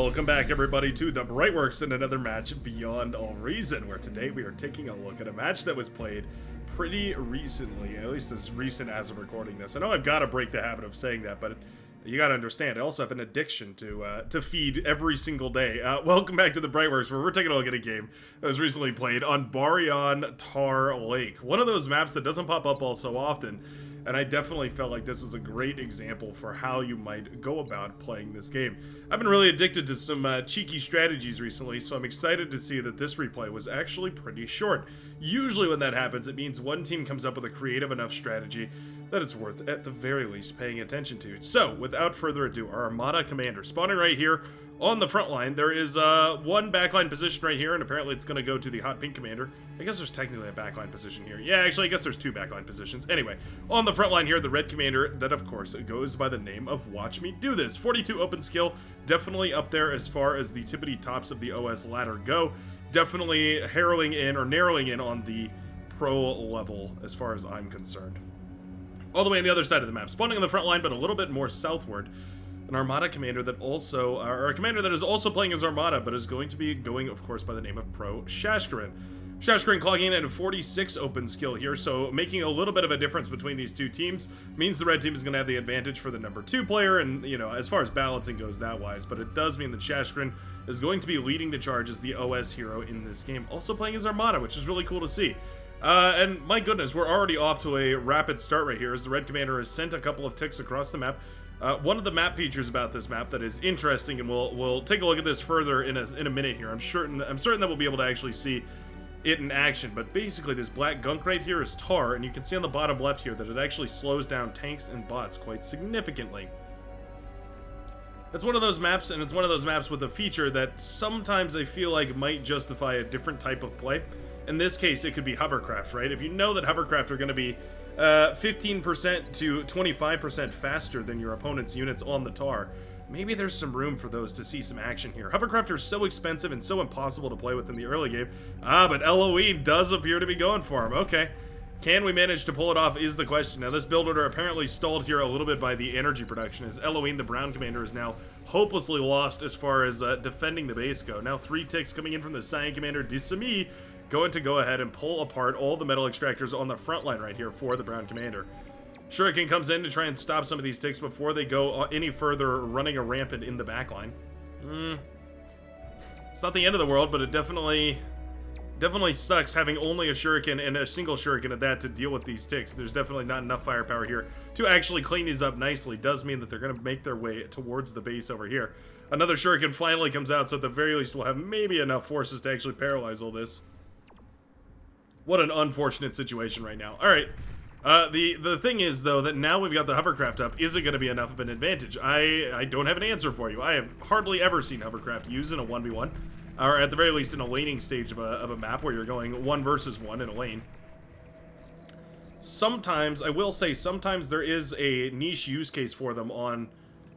Welcome back, everybody, to the Brightworks and another match Beyond All Reason, where today we are taking a look at a match that was played pretty recently, at least as recent as of recording this. I know I've got to break the habit of saying that, but you got to understand, I also have an addiction to feed every single day. Welcome back to the Brightworks, where we're taking a look at a game that was recently played on Baryon Tar Lake. One of those maps that doesn't pop up all so often, and I definitely felt like this was a great example for how you might go about playing this game. I've been really addicted to some cheeky strategies recently, so I'm excited to see that this replay was actually pretty short. Usually when that happens, it means one team comes up with a creative enough strategy that it's worth, at the very least, paying attention to. So, without further ado, our Armada commander spawning right here on the front line. There is one backline position right here, and apparently it's going to go to the hot pink commander. I guess there's technically a backline position here. Yeah, actually, I guess there's two backline positions. Anyway, on the front line here, the red commander that, of course, goes by the name of Watch Me Do This. 42 open skill, definitely up there as far as the tippity tops of the OS ladder go. Definitely narrowing in on the pro level as far as I'm concerned. All the way on the other side of the map, spawning on the front line, but a little bit more southward. An Armada commander that also, or a commander that is also playing as Armada, but is going to be going, of course, by the name of Pro Shashkarin. Shashkarin clocking in at a 46 open skill here, so making a little bit of a difference between these two teams means the red team is going to have the advantage for the number 2 player, and, you know, as far as balancing goes that wise, but it does mean that Shashkarin is going to be leading the charge as the OS hero in this game, also playing as Armada, which is really cool to see. And my goodness, we're already off to a rapid start right here as the red commander has sent a couple of ticks across the map. One of the map features about this map that is interesting, and we'll take a look at this further in a minute here. I'm certain that we'll be able to actually see it in action, but basically this black gunk right here is tar, and you can see on the bottom left here that it actually slows down tanks and bots quite significantly. It's one of those maps, and it's one of those maps with a feature that sometimes I feel like might justify a different type of play. In this case, it could be hovercraft, right? If you know that hovercraft are going to be 15% to 25% faster than your opponent's units on the tar, maybe there's some room for those to see some action here. Hovercraft are so expensive and so impossible to play with in the early game. But Elohim does appear to be going for him. Okay. Can we manage to pull it off is the question. Now, this build order apparently stalled here a little bit by the energy production, as Elohim, the brown commander, is now hopelessly lost as far as defending the base go. Now, 3 ticks coming in from the cyan commander, Disami, going to go ahead and pull apart all the metal extractors on the front line right here for the brown commander. Shuriken comes in to try and stop some of these ticks before they go any further, running a rampant in the back line. It's not the end of the world, but it definitely sucks having only a shuriken and a single shuriken at that to deal with these ticks. There's definitely not enough firepower here to actually clean these up nicely. Does mean that they're going to make their way towards the base over here. Another shuriken finally comes out, so at the very least we'll have maybe enough forces to actually paralyze all this. What an unfortunate situation right now. Alright, the thing is, though, that now we've got the hovercraft up, is it going to be enough of an advantage? I don't have an answer for you. I have hardly ever seen hovercraft used in a 1v1. Or at the very least in a laning stage of a map where you're going 1 versus 1 in a lane. Sometimes, I will say, sometimes there is a niche use case for them on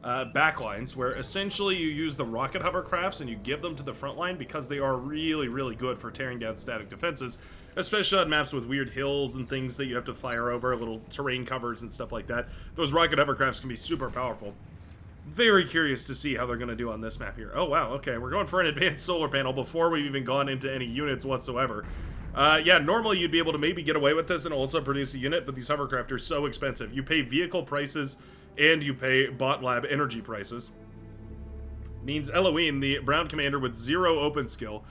backlines, where essentially you use the rocket hovercrafts and you give them to the front line because they are really, really good for tearing down static defenses, especially on maps with weird hills and things that you have to fire over, little terrain covers and stuff like that. Those rocket hovercrafts can be super powerful. Very curious to see how they're going to do on this map here. Oh, wow, okay, we're going for an advanced solar panel before we've even gone into any units whatsoever. Yeah, normally you'd be able to maybe get away with this and also produce a unit, but these hovercraft are so expensive. You pay vehicle prices and you pay bot lab energy prices. Means Elohim, the brown commander with 0 open skill,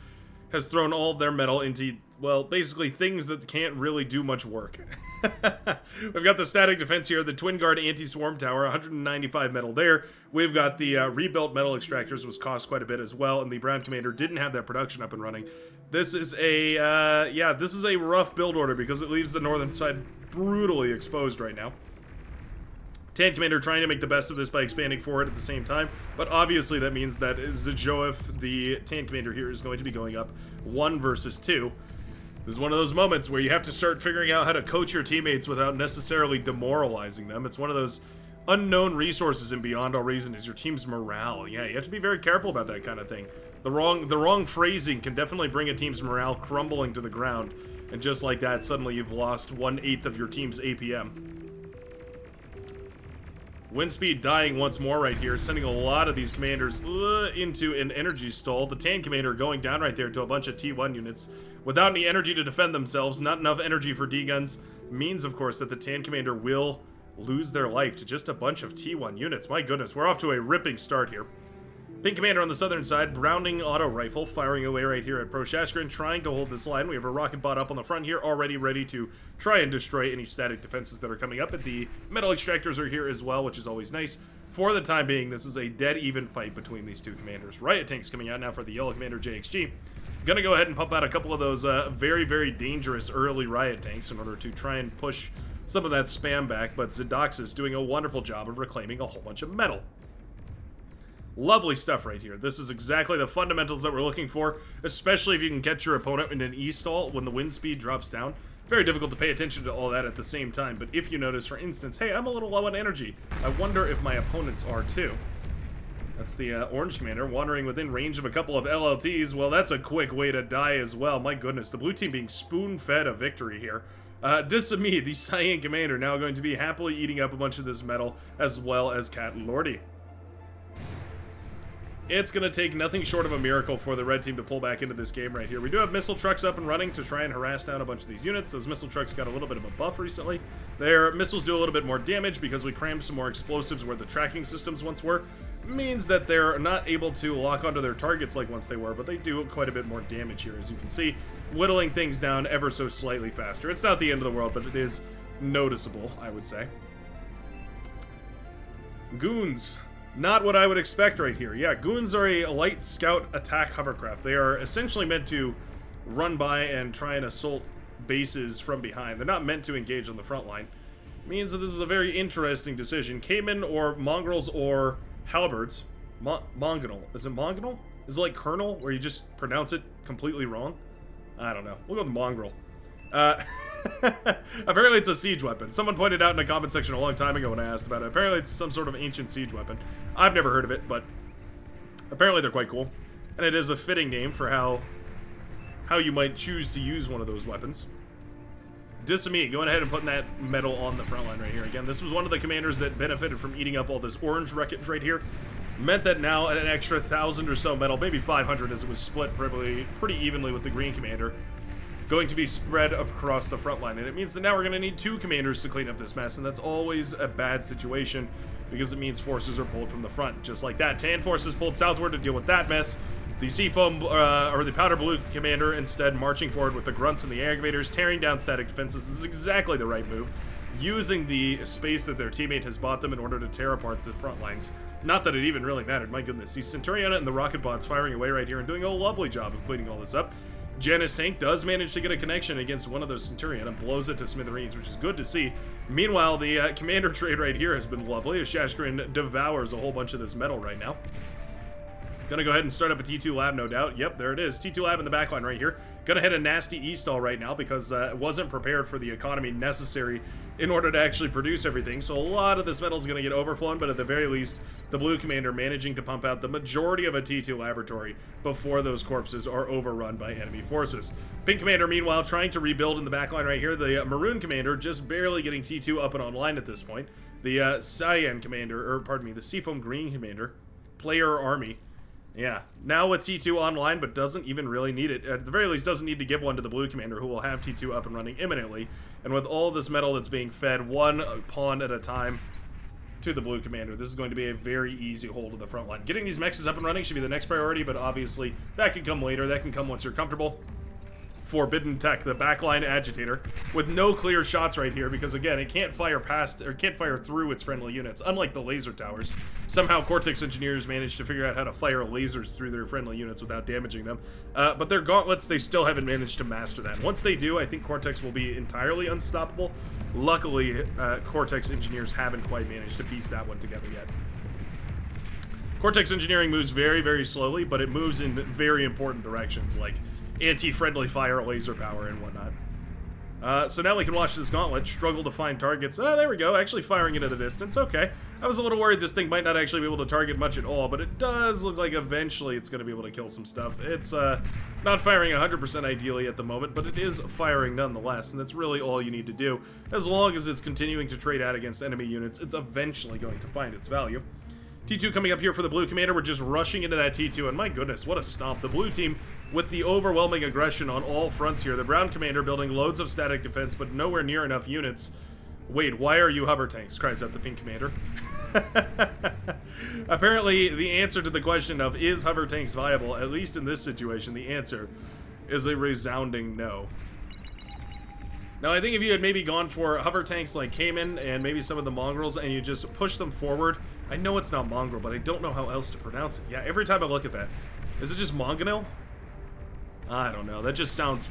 has thrown all of their metal into, well, basically things that can't really do much work. We've got the static defense here, the Twin Guard anti-swarm tower, 195 metal there. We've got the rebuilt metal extractors, which cost quite a bit as well, and the brown commander didn't have that production up and running. This is a, yeah, this is a rough build order because it leaves the northern side brutally exposed right now. Tan Commander trying to make the best of this by expanding forward at the same time, but obviously that means that Zajoef, the Tan Commander here, is going to be going up 1 versus 2. This is one of those moments where you have to start figuring out how to coach your teammates without necessarily demoralizing them. It's one of those unknown resources in Beyond All Reason is your team's morale. Yeah, you have to be very careful about that kind of thing. The wrong phrasing can definitely bring a team's morale crumbling to the ground, and just like that, suddenly you've lost 1/8 of your team's APM. Wind speed dying once more right here, sending a lot of these commanders into an energy stall. The Tan commander going down right there to a bunch of T1 units without any energy to defend themselves. Not enough energy for D-guns means, of course, that the Tan commander will lose their life to just a bunch of T1 units. My goodness, we're off to a ripping start here. Pink commander on the southern side, Browning auto rifle, firing away right here at Pro Shashgrin, trying to hold this line. We have a rocket bot up on the front here, already ready to try and destroy any static defenses that are coming up. And the metal extractors are here as well, which is always nice. For the time being, this is a dead even fight between these two commanders. Riot tanks coming out now for the yellow commander JXG. Gonna go ahead and pump out a couple of those very, very dangerous early riot tanks in order to try and push some of that spam back. But Zidoxis doing a wonderful job of reclaiming a whole bunch of metal. Lovely stuff right here. This is exactly the fundamentals that we're looking for, especially if you can catch your opponent in an E-stall when the wind speed drops down. Very difficult to pay attention to all that at the same time, but if you notice, for instance, hey, I'm a little low on energy. I wonder if my opponents are too. That's the orange commander wandering within range of a couple of LLTs. Well, that's a quick way to die as well. My goodness, the blue team being spoon-fed a victory here. Disami, the cyan commander, now going to be happily eating up a bunch of this metal, as well as Cat Lordy. It's going to take nothing short of a miracle for the red team to pull back into this game right here. We do have missile trucks up and running to try and harass down a bunch of these units. Those missile trucks got a little bit of a buff recently. Their missiles do a little bit more damage because we crammed some more explosives where the tracking systems once were. Means that they're not able to lock onto their targets like once they were, but they do quite a bit more damage here, as you can see, whittling things down ever so slightly faster. It's not the end of the world, but it is noticeable, I would say. Goons. Not what I would expect right here. Yeah, Goons are a light scout attack hovercraft. They are essentially meant to run by and try and assault bases from behind. They're not meant to engage on the front line. Means that this is a very interesting decision. Cayman or Mongrels or Halberds. Mongonal. Is it Mongonal? Is it like Colonel, where you just pronounce it completely wrong? I don't know. We'll go with Mongrel. Apparently it's a siege weapon. Someone pointed out in the comment section a long time ago when I asked about it. Apparently it's some sort of ancient siege weapon. I've never heard of it, but apparently they're quite cool. And it is a fitting name for how you might choose to use one of those weapons. Disami, going ahead and putting that metal on the front line right here. Again, this was one of the commanders that benefited from eating up all this orange wreckage right here. Meant that now an extra 1,000 or so metal, maybe 500 as it was split probably pretty evenly with the green commander, going to be spread across the front line. And it means that now we're going to need two commanders to clean up this mess, and that's always a bad situation because it means forces are pulled from the front, just like that. Tan forces pulled southward to deal with that mess. The Seafoam, or the Powder Blue commander, instead marching forward with the Grunts and the Aggravators, tearing down static defenses. This is exactly the right move, using the space that their teammate has bought them in order to tear apart the front lines. Not that it even really mattered, my goodness. The Centurion and the rocket bots firing away right here and doing a lovely job of cleaning all this up. Janus Tank does manage to get a connection against one of those Centurion and blows it to smithereens, which is good to see. Meanwhile, the commander trade right here has been lovely, as Shashgrin devours a whole bunch of this metal right now. Gonna go ahead and start up a T2 lab, no doubt. Yep, there it is. T2 lab in the backline right here. Gonna hit a nasty E-stall right now because it wasn't prepared for the economy necessary in order to actually produce everything. So a lot of this metal is gonna get overflown, but at the very least, the blue commander managing to pump out the majority of a T2 laboratory before those corpses are overrun by enemy forces. Pink commander, meanwhile, trying to rebuild in the backline right here. The maroon commander just barely getting T2 up and online at this point. The cyan commander, or pardon me, the seafoam green commander, player army. Yeah, now with T2 online, but doesn't even really need it. At the very least, doesn't need to give one to the blue commander, who will have T2 up and running imminently. And with all this metal that's being fed one pawn at a time to the blue commander, this is going to be a very easy hold of the front line. Getting these mexes up and running should be the next priority, but obviously that can come later. That can come once you're comfortable. Forbidden Tech, the backline agitator, with no clear shots right here because, again, it can't fire past or can't fire through its friendly units, unlike the laser towers. Somehow Cortex engineers managed to figure out how to fire lasers through their friendly units without damaging them. But their gauntlets, they still haven't managed to master that. Once they do, I think Cortex will be entirely unstoppable. Luckily, Cortex engineers haven't quite managed to piece that one together yet. Cortex engineering moves very, very slowly, but it moves in very important directions, like anti-friendly fire, laser power, and whatnot. So now we can watch this gauntlet struggle to find targets. Oh, there we go, actually firing into the distance. Okay. I was a little worried this thing might not actually be able to target much at all, but it does look like eventually it's going to be able to kill some stuff. It's not firing 100% ideally at the moment, but it is firing nonetheless, and that's really all you need to do. As long as it's continuing to trade out against enemy units, it's eventually going to find its value. T2 coming up here for the blue commander. We're just rushing into that T2, and my goodness, what a stomp. The blue team with the overwhelming aggression on all fronts here. The brown commander building loads of static defense, but nowhere near enough units. Wait, why are you hover tanks? Cries out the pink commander. Apparently, the answer to the question of is hover tanks viable, at least in this situation, the answer is a resounding no. Now, I think if you had maybe gone for hover tanks like Cayman and maybe some of the mongrels and you just push them forward, I know it's not mongrel, but I don't know how else to pronounce it. Yeah, every time I look at that. Is it just mongonel? I don't know. That just sounds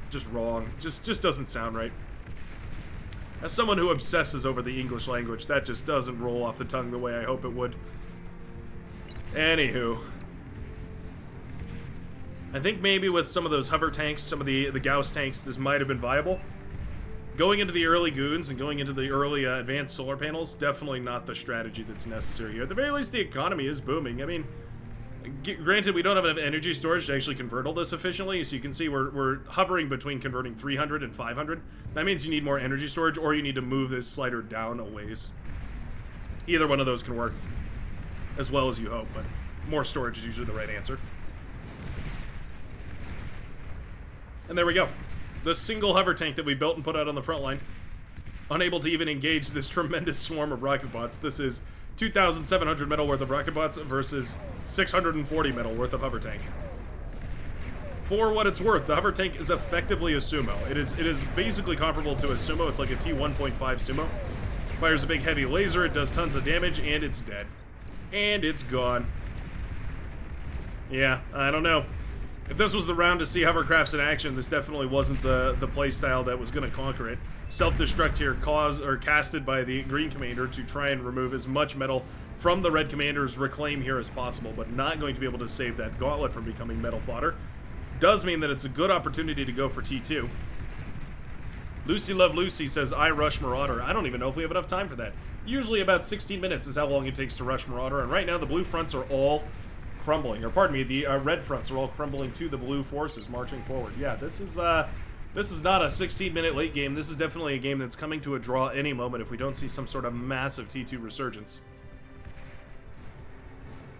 just wrong. Just doesn't sound right. As someone who obsesses over the English language, that just doesn't roll off the tongue the way I hope it would. Anywho. I think maybe with some of those hover tanks, some of the Gauss tanks, this might have been viable. Going into the early goons and going into the early advanced solar panels, definitely not the strategy that's necessary here. At the very least, the economy is booming. I mean, granted, we don't have enough energy storage to actually convert all this efficiently, so you can see we're hovering between converting 300 and 500. That means you need more energy storage, or you need to move this slider down a ways. Either one of those can work as well as you hope, but more storage is usually the right answer. And there we go. The single hover tank that we built and put out on the front line, unable to even engage this tremendous swarm of rocket bots. This is 2,700 metal worth of rocket bots versus 640 metal worth of hover tank. For what it's worth, the hover tank is effectively a sumo. It is basically comparable to a sumo. It's like a T1.5 sumo. Fires a big heavy laser, it does tons of damage, and it's dead. And it's gone. Yeah, I don't know. If this was the round to see hovercrafts in action, this definitely wasn't the playstyle that was going to conquer it. Self-destruct here casted by the green commander to try and remove as much metal from the red commander's reclaim here as possible, but not going to be able to save that gauntlet from becoming metal fodder. Does mean that it's a good opportunity to go for T2. Lucy Love Lucy says, I rush Marauder. I don't even know if we have enough time for that. Usually about 16 minutes is how long it takes to rush Marauder, and right now the blue fronts are all crumbling, or pardon me, the red fronts are all crumbling to the blue forces marching forward. Yeah, this is not a 16-minute late game. This is definitely a game that's coming to a draw any moment if we don't see some sort of massive T2 resurgence.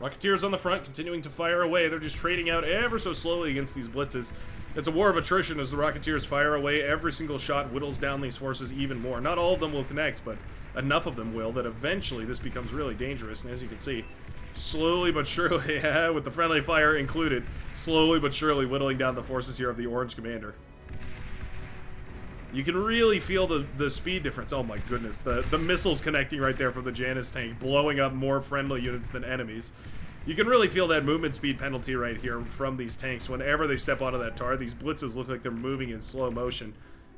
Rocketeers on the front, continuing to fire away. They're just trading out ever so slowly against these blitzes. It's a war of attrition as the Rocketeers fire away. Every single shot whittles down these forces even more. Not all of them will connect, but enough of them will that eventually this becomes really dangerous. And as you can see, slowly but surely, with the friendly fire included, slowly but surely whittling down the forces here of the orange commander. You can really feel the speed difference. Oh my goodness, the missiles connecting right there from the Janus tank, blowing up more friendly units than enemies. You can really feel that movement speed penalty right here from these tanks. Whenever they step onto that tar, these blitzes look like they're moving in slow motion.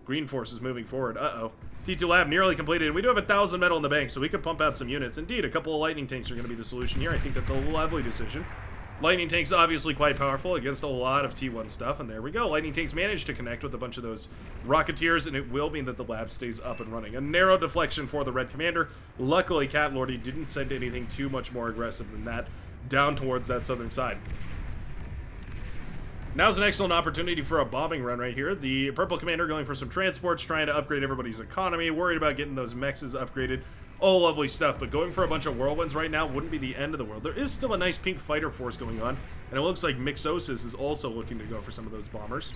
Green force is moving forward. Uh-oh. T2 lab nearly completed, and we do have 1,000 metal in the bank, so we could pump out some units. Indeed, a couple of lightning tanks are going to be the solution here. I think that's a lovely decision. Lightning tanks obviously quite powerful against a lot of T1 stuff, and there we go. Lightning tanks managed to connect with a bunch of those Rocketeers, and it will mean that the lab stays up and running. A narrow deflection for the red commander. Luckily, Cat Lordy didn't send anything too much more aggressive than that down towards that southern side. Now's an excellent opportunity for a bombing run right here. The purple commander going for some transports, trying to upgrade everybody's economy, worried about getting those mexes upgraded. All lovely stuff, but going for a bunch of whirlwinds right now wouldn't be the end of the world. There is still a nice pink fighter force going on, and it looks like Mixosis is also looking to go for some of those bombers.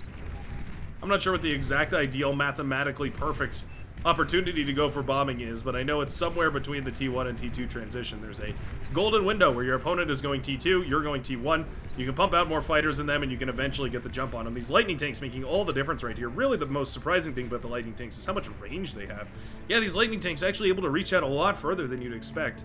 I'm not sure what the exact ideal, mathematically perfect opportunity to go for bombing is, but I know it's somewhere between the T1 and T2 transition. There's a golden window where your opponent is going T2, you're going T1. You can pump out more fighters in them, and you can eventually get the jump on them. These lightning tanks making all the difference right here. Really, the most surprising thing about the lightning tanks is how much range they have. Yeah, these lightning tanks actually able to reach out a lot further than you'd expect.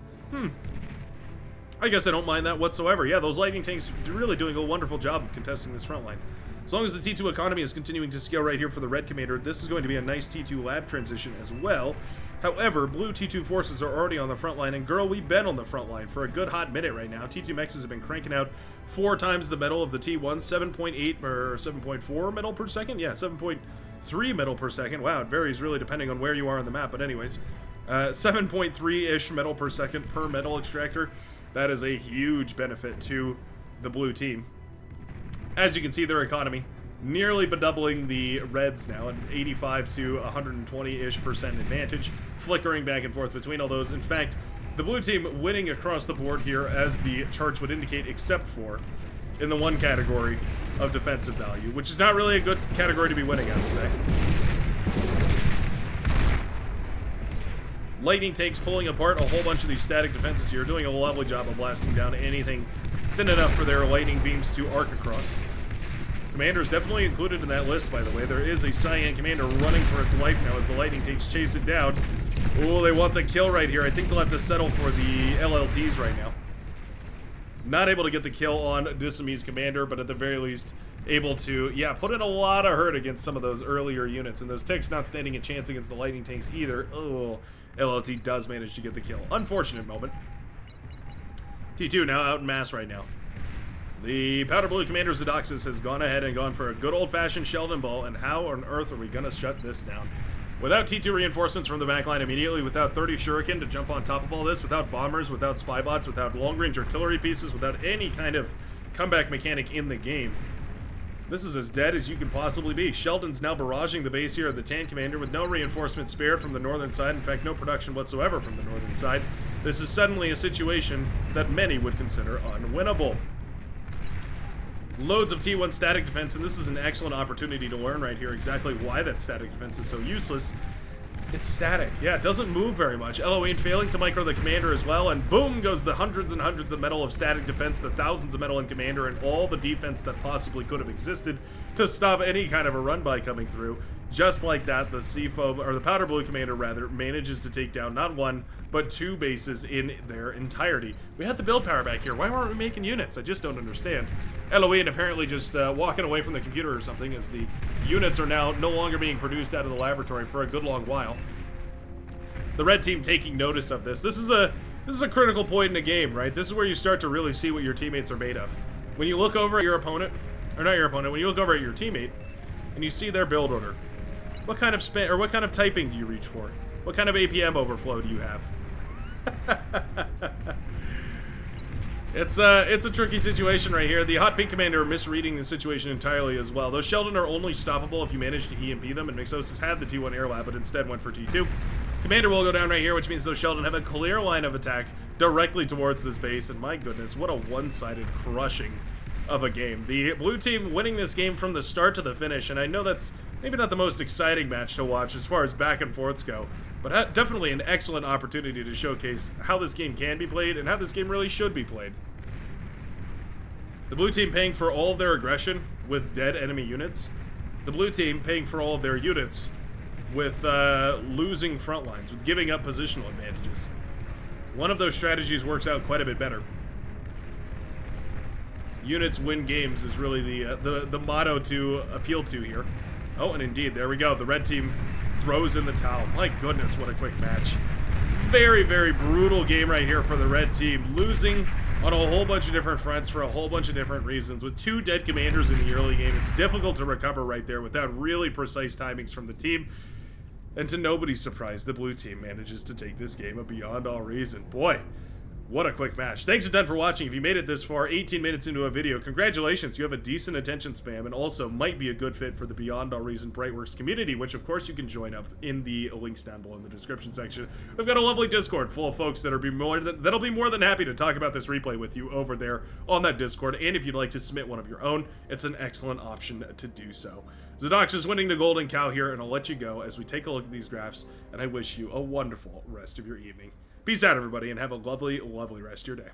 I guess I don't mind that whatsoever. Yeah, those lightning tanks are really doing a wonderful job of contesting this front line. As long as the T2 economy is continuing to scale right here for the red commander, this is going to be a nice T2 lab transition as well. However, blue T2 forces are already on the front line, and girl, we've been on the front line for a good hot minute right now. T2 mexes have been cranking out 4 times the metal of the T1, 7.8 or 7.4 metal per second? Yeah, 7.3 metal per second. Wow, it varies really depending on where you are on the map, but anyways. 7.3-ish metal per second per metal extractor. That is a huge benefit to the blue team. As you can see, their economy nearly bedoubling the reds now, an 85 to 120-ish% advantage, flickering back and forth between all those. In fact, the blue team winning across the board here, as the charts would indicate, except for in the one category of defensive value, which is not really a good category to be winning, I would say. Lightning tanks pulling apart a whole bunch of these static defenses here, doing a lovely job of blasting down anything thin enough for their lightning beams to arc across. Commander is definitely included in that list, by the way. There is a Cyan Commander running for its life now as the lightning tanks chase it down. Oh, they want the kill right here. I think they'll have to settle for the LLTs right now. Not able to get the kill on Disami's Commander, but at the very least able to, yeah, put in a lot of hurt against some of those earlier units. And those ticks not standing a chance against the lightning tanks either. Oh, LLT does manage to get the kill. Unfortunate moment. T2 now out in mass right now. The Powder Blue Commander Zoodoxus has gone ahead and gone for a good old-fashioned Sheldon Ball, and how on earth are we going to shut this down? Without T2 reinforcements from the backline immediately, without 30 Shuriken to jump on top of all this, without bombers, without spy bots, without long-range artillery pieces, without any kind of comeback mechanic in the game, this is as dead as you can possibly be. Sheldon's now barraging the base here of the Tan Commander with no reinforcements spared from the northern side. In fact, no production whatsoever from the northern side. This is suddenly a situation that many would consider unwinnable. Loads of T1 static defense, and this is an excellent opportunity to learn right here exactly why that static defense is so useless. It's static. Yeah, it doesn't move very much. Eloine failing to micro the Commander as well, and boom goes the hundreds and hundreds of metal of static defense, the thousands of metal in Commander, and all the defense that possibly could have existed to stop any kind of a run-by coming through. Just like that, the Seafoam, or the Powder Blue Commander rather, manages to take down not one, but 2 bases in their entirety. We had the build power back here. Why weren't we making units? I just don't understand. Eloine apparently just walking away from the computer or something, as the units are now no longer being produced out of the laboratory for a good long while. The red team taking notice of this. This is a critical point in the game, right? This is where you start to really see what your teammates are made of. When you look over at your opponent, or not your opponent, when you look over at your teammate and you see their build order, what kind of spin or what kind of typing do you reach for? What kind of APM overflow do you have? It's a tricky situation right here. The Hot Pink Commander misreading the situation entirely as well. Those Sheldon are only stoppable if you manage to EMP them, and Mixosis had the T1 Air Lab, but instead went for T2. Commander will go down right here, which means those Sheldon have a clear line of attack directly towards this base, and my goodness, what a one-sided crushing of a game. The blue team winning this game from the start to the finish, and I know that's maybe not the most exciting match to watch as far as back and forths go, but definitely an excellent opportunity to showcase how this game can be played and how this game really should be played. The blue team paying for all of their aggression with dead enemy units. The blue team paying for all of their units with losing front lines, with giving up positional advantages. One of those strategies works out quite a bit better. Units win games is really the motto to appeal to here. Oh, and indeed, there we go. The red team throws in the towel. My goodness, what a quick match. Very, very brutal game right here for the red team. Losing on a whole bunch of different fronts for a whole bunch of different reasons. With 2 dead commanders in the early game, it's difficult to recover right there without really precise timings from the team. And to nobody's surprise, the blue team manages to take this game beyond all reason. Boy, what a quick match. Thanks a ton for watching. If you made it this far, 18 minutes into a video, congratulations. You have a decent attention span and also might be a good fit for the Beyond All Reason Brightworks community, which of course you can join up in the links down below in the description section. We've got a lovely Discord full of folks that'll be more than happy to talk about this replay with you over there on that Discord. And if you'd like to submit one of your own, it's an excellent option to do so. Zoodox is winning the golden cow here, and I'll let you go as we take a look at these graphs, and I wish you a wonderful rest of your evening. Peace out, everybody, and have a lovely, lovely rest of your day.